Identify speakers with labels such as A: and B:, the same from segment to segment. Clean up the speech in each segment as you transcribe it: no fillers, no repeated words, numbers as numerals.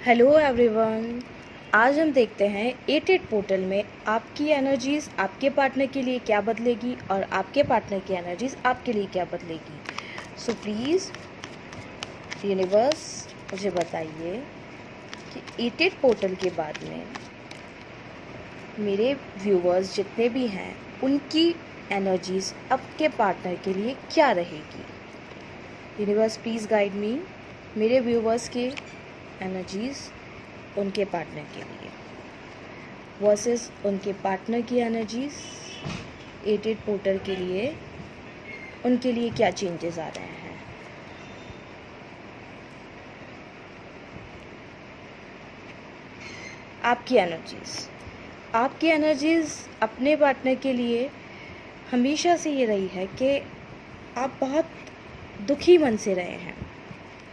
A: Hello everyone. आज हम देखते हैं 88 पोर्टल में आपकी एनर्जीज़ आपके पार्टनर के लिए क्या बदलेगी और आपके पार्टनर की एनर्जीज़ आपके लिए क्या बदलेगी। सो प्लीज़ यूनिवर्स मुझे बताइए कि 88 पोर्टल के बाद में मेरे व्यूवर्स जितने भी हैं उनकी एनर्जीज़ आपके पार्टनर के लिए क्या रहेगी। Universe please guide me. मेरे व्यूवर्स के एनर्जीज़ उनके पार्टनर के लिए वर्सेस उनके पार्टनर की एनर्जीज़ 88 पोर्टल के लिए, उनके लिए क्या चेंजेस आ रहे हैं। आपकी एनर्जीज़ अपने पार्टनर के लिए हमेशा से ये रही है कि आप बहुत दुखी मन से रहे हैं।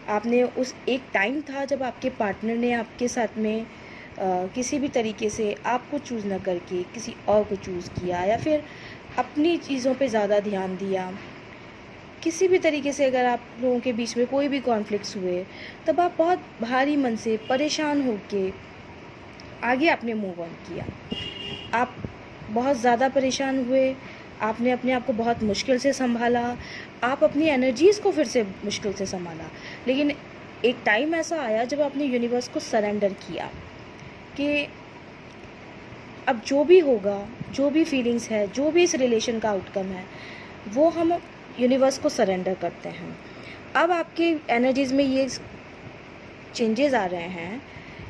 A: आपने उस एक टाइम था जब आपके पार्टनर ने आपके साथ में किसी भी तरीके से आपको चूज़ न करके किसी और को चूज़ किया या फिर अपनी चीज़ों पे ज़्यादा ध्यान दिया। किसी भी तरीके से अगर आप लोगों के बीच में कोई भी कॉन्फ्लिक्ट्स हुए तब आप बहुत भारी मन से परेशान होके आगे आपने मूव ऑन किया। आप बहुत ज़्यादा परेशान हुए, आपने अपने आप को बहुत मुश्किल से संभाला, आप अपनी एनर्जीज़ को फिर से मुश्किल से संभाला। लेकिन एक टाइम ऐसा आया जब आपने यूनिवर्स को सरेंडर किया कि अब जो भी होगा, जो भी फीलिंग्स है, जो भी इस रिलेशन का आउटकम है, वो हम यूनिवर्स को सरेंडर करते हैं। अब आपके एनर्जीज़ में ये चेंजेस आ रहे हैं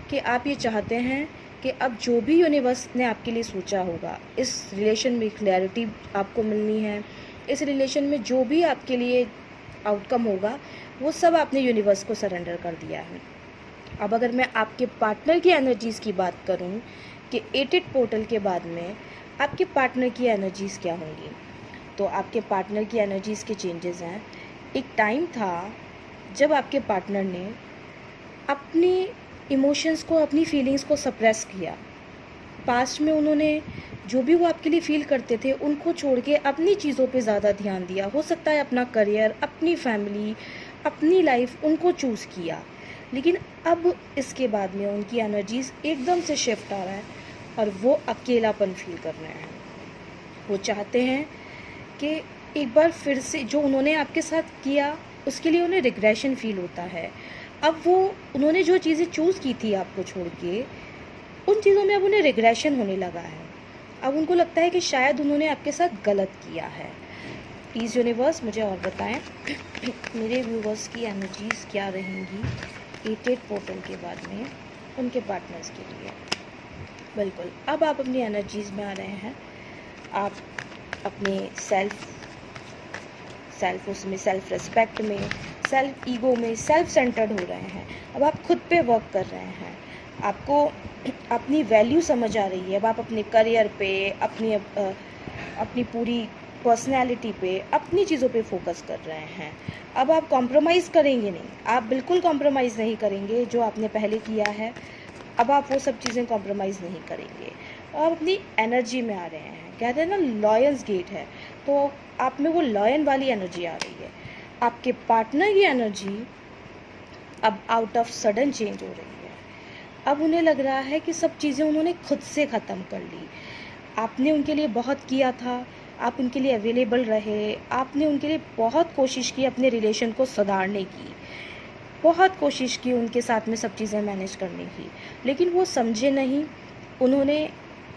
A: कि आप ये चाहते हैं कि अब जो भी यूनिवर्स ने आपके लिए सोचा होगा, इस रिलेशन में क्लैरिटी आपको मिलनी है। इस रिलेशन में जो भी आपके लिए आउटकम होगा वो सब आपने यूनिवर्स को सरेंडर कर दिया है। अब अगर मैं आपके पार्टनर की एनर्जीज़ की बात करूं कि 88 पोर्टल के बाद में आपके पार्टनर की एनर्जीज़ क्या होंगी, तो आपके पार्टनर की एनर्जीज़ के चेंजेस हैं। एक टाइम था जब आपके पार्टनर ने अपनी इमोशंस को, अपनी फीलिंग्स को सप्रेस किया। पास्ट में उन्होंने जो भी वो आपके लिए फ़ील करते थे उनको छोड़ के अपनी चीज़ों पे ज़्यादा ध्यान दिया। हो सकता है अपना करियर, अपनी फैमिली, अपनी लाइफ उनको चूज़ किया। लेकिन अब इसके बाद में उनकी एनर्जीज़ एकदम से शिफ्ट आ रहा है और वो अकेलापन फील कर रहे हैं। वो चाहते हैं कि एक बार फिर से जो उन्होंने आपके साथ किया उसके लिए उन्हें रिग्रेशन फील होता है। अब वो उन्होंने जो चीज़ें चूज़ की थी आपको छोड़ के, उन चीज़ों में अब उन्हें रिग्रेशन होने लगा है। अब उनको लगता है कि शायद उन्होंने आपके साथ गलत किया है। प्लीज़ यूनिवर्स मुझे और बताएं मेरे व्यूवर्स की एनर्जीज़ क्या रहेंगी 88 पोर्टल के बाद में उनके पार्टनर्स के लिए। बिल्कुल, अब आप अपनी एनर्जीज़ में आ रहे हैं। आप अपने सेल्फ उसमें, सेल्फ रिस्पेक्ट में, सेल्फ ईगो में पूर्ण सेंटर्ड हो रहे हैं। अब आप खुद पे वर्क कर रहे हैं। आपको अपनी वैल्यू समझ आ रही है। अब आप अपने करियर पे, अपनी पूरी पर्सनैलिटी पे, अपनी चीज़ों पे फोकस कर रहे हैं। अब आप कॉम्प्रोमाइज़ करेंगे नहीं, आप बिल्कुल कॉम्प्रोमाइज़ नहीं करेंगे जो आपने पहले किया है। अब आप वो सब चीज़ें कॉम्प्रोमाइज़ नहीं करेंगे और आप अपनी एनर्जी में आ रहे हैं। कहते हैं ना लॉयंस गेट है, तो आप में वो लॉयन वाली एनर्जी आ रही है। आपके पार्टनर की एनर्जी अब आउट ऑफ सडन चेंज हो रही है। अब उन्हें लग रहा है कि सब चीज़ें उन्होंने खुद से ख़त्म कर ली। आपने उनके लिए बहुत किया था, आप उनके लिए अवेलेबल रहे, आपने उनके लिए बहुत कोशिश की अपने रिलेशन को सुधारने की, बहुत कोशिश की उनके साथ में सब चीज़ें मैनेज करने की, लेकिन वो समझे नहीं। उन्होंने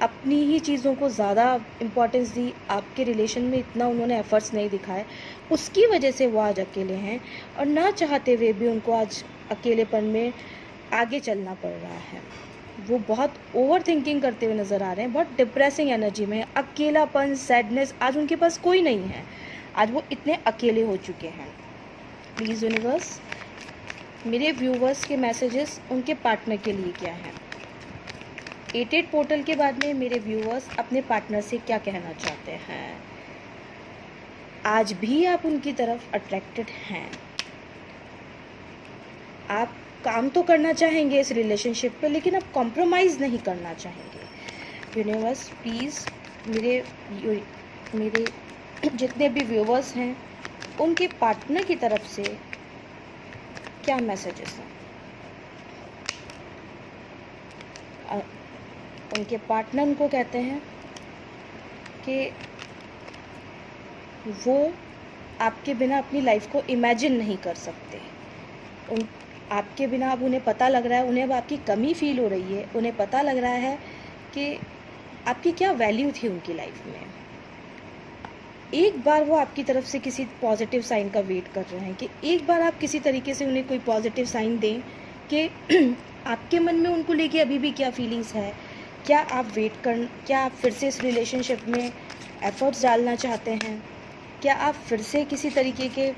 A: अपनी ही चीज़ों को ज़्यादा इम्पोर्टेंस दी, आपके रिलेशन में इतना उन्होंने एफ़र्ट्स नहीं दिखाए। उसकी वजह से वो आज अकेले हैं और ना चाहते हुए भी उनको आज अकेलेपन में आगे चलना पड़ रहा है। वो बहुत ओवर थिंकिंग करते हुए नज़र आ रहे हैं, बहुत डिप्रेसिंग एनर्जी में, अकेलापन, सैडनेस, आज उनके पास कोई नहीं है। आज वो इतने अकेले हो चुके हैं। प्लीज़ यूनिवर्स मेरे व्यूवर्स के मैसेजेस उनके पार्टनर के लिए क्या हैं। 88 पोर्टल के बाद में मेरे व्यूवर्स अपने पार्टनर से क्या कहना चाहते हैं। आज भी आप उनकी तरफ अट्रैक्टेड हैं। आप काम तो करना चाहेंगे इस रिलेशनशिप पे, लेकिन आप कॉम्प्रोमाइज़ नहीं करना चाहेंगे। यूनिवर्स प्लीज़ मेरे जितने भी व्यूवर्स हैं उनके पार्टनर की तरफ से क्या मैसेजेस हैं। उनके पार्टनर उनको कहते हैं कि वो आपके बिना अपनी लाइफ को इमेजिन नहीं कर सकते। उन आपके बिना अब उन्हें पता लग रहा है, उन्हें अब आपकी कमी फ़ील हो रही है, उन्हें पता लग रहा है कि आपकी क्या वैल्यू थी उनकी लाइफ में। एक बार वो आपकी तरफ से किसी पॉजिटिव साइन का वेट कर रहे हैं कि एक बार आप किसी तरीके से उन्हें कोई पॉजिटिव साइन दें कि आपके मन में उनको लेके अभी भी क्या फीलिंग्स है, क्या आप फिर से इस रिलेशनशिप में एफर्ट्स डालना चाहते हैं, क्या आप फिर से किसी तरीके के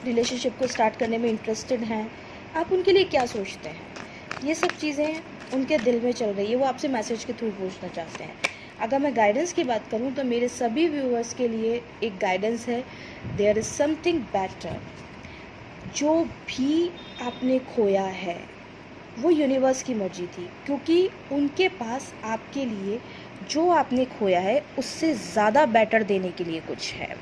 A: रिलेशनशिप को स्टार्ट करने में इंटरेस्टेड हैं, आप उनके लिए क्या सोचते हैं। ये सब चीज़ें उनके दिल में चल रही है, वो आपसे मैसेज के थ्रू पूछना चाहते हैं। अगर मैं गाइडेंस की बात करूं तो मेरे सभी व्यूअर्स के लिए एक गाइडेंस है, देयर इज़ समथिंग बेटर। जो भी आपने खोया है वो यूनिवर्स की मर्जी थी, क्योंकि उनके पास आपके लिए जो आपने खोया है उससे ज़्यादा बेटर देने के लिए कुछ है।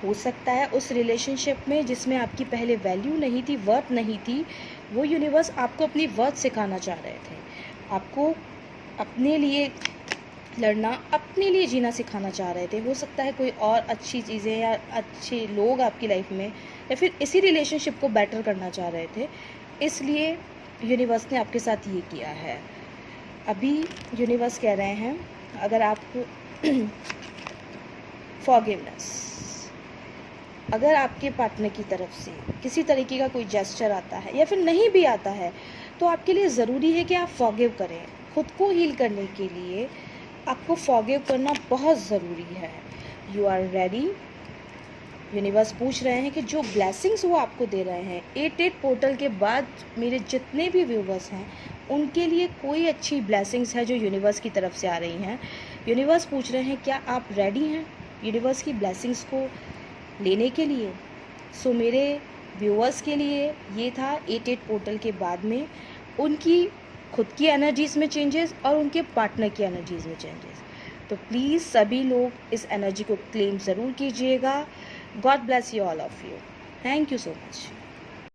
A: हो सकता है उस रिलेशनशिप में जिसमें आपकी पहले वैल्यू नहीं थी, वर्थ नहीं थी, वो यूनिवर्स आपको अपनी वर्थ सिखाना चाह रहे थे, आपको अपने लिए लड़ना, अपने लिए जीना सिखाना चाह रहे थे। हो सकता है कोई और अच्छी चीज़ें या अच्छे लोग आपकी लाइफ में, या फिर इसी रिलेशनशिप को बेटर करना चाह रहे थे, इसलिए यूनिवर्स ने आपके साथ ये किया है। अभी यूनिवर्स कह रहे हैं अगर आप फॉरगिवनेस, अगर आपके पार्टनर की तरफ से किसी तरीके का कोई जेस्चर आता है या फिर नहीं भी आता है, तो आपके लिए ज़रूरी है कि आप फॉरगिव करें। खुद को हील करने के लिए आपको फॉरगिव करना बहुत ज़रूरी है। You are ready. यूनिवर्स पूछ रहे हैं कि जो ब्लेसिंग्स वो आपको दे रहे हैं 88 पोर्टल के बाद, मेरे जितने भी व्यूवर्स हैं उनके लिए कोई अच्छी ब्लेसिंग्स है जो यूनिवर्स की तरफ से आ रही हैं। यूनिवर्स पूछ रहे हैं क्या आप रेडी हैं यूनिवर्स की ब्लेसिंग्स को लेने के लिए। सो मेरे व्यूअर्स के लिए ये था 88 पोर्टल के बाद में उनकी खुद की एनर्जीज़ में चेंजेस और उनके पार्टनर की एनर्जीज़ में चेंजेस। तो प्लीज़ सभी लोग इस एनर्जी को क्लेम ज़रूर कीजिएगा। God bless you all of you. Thank you so much.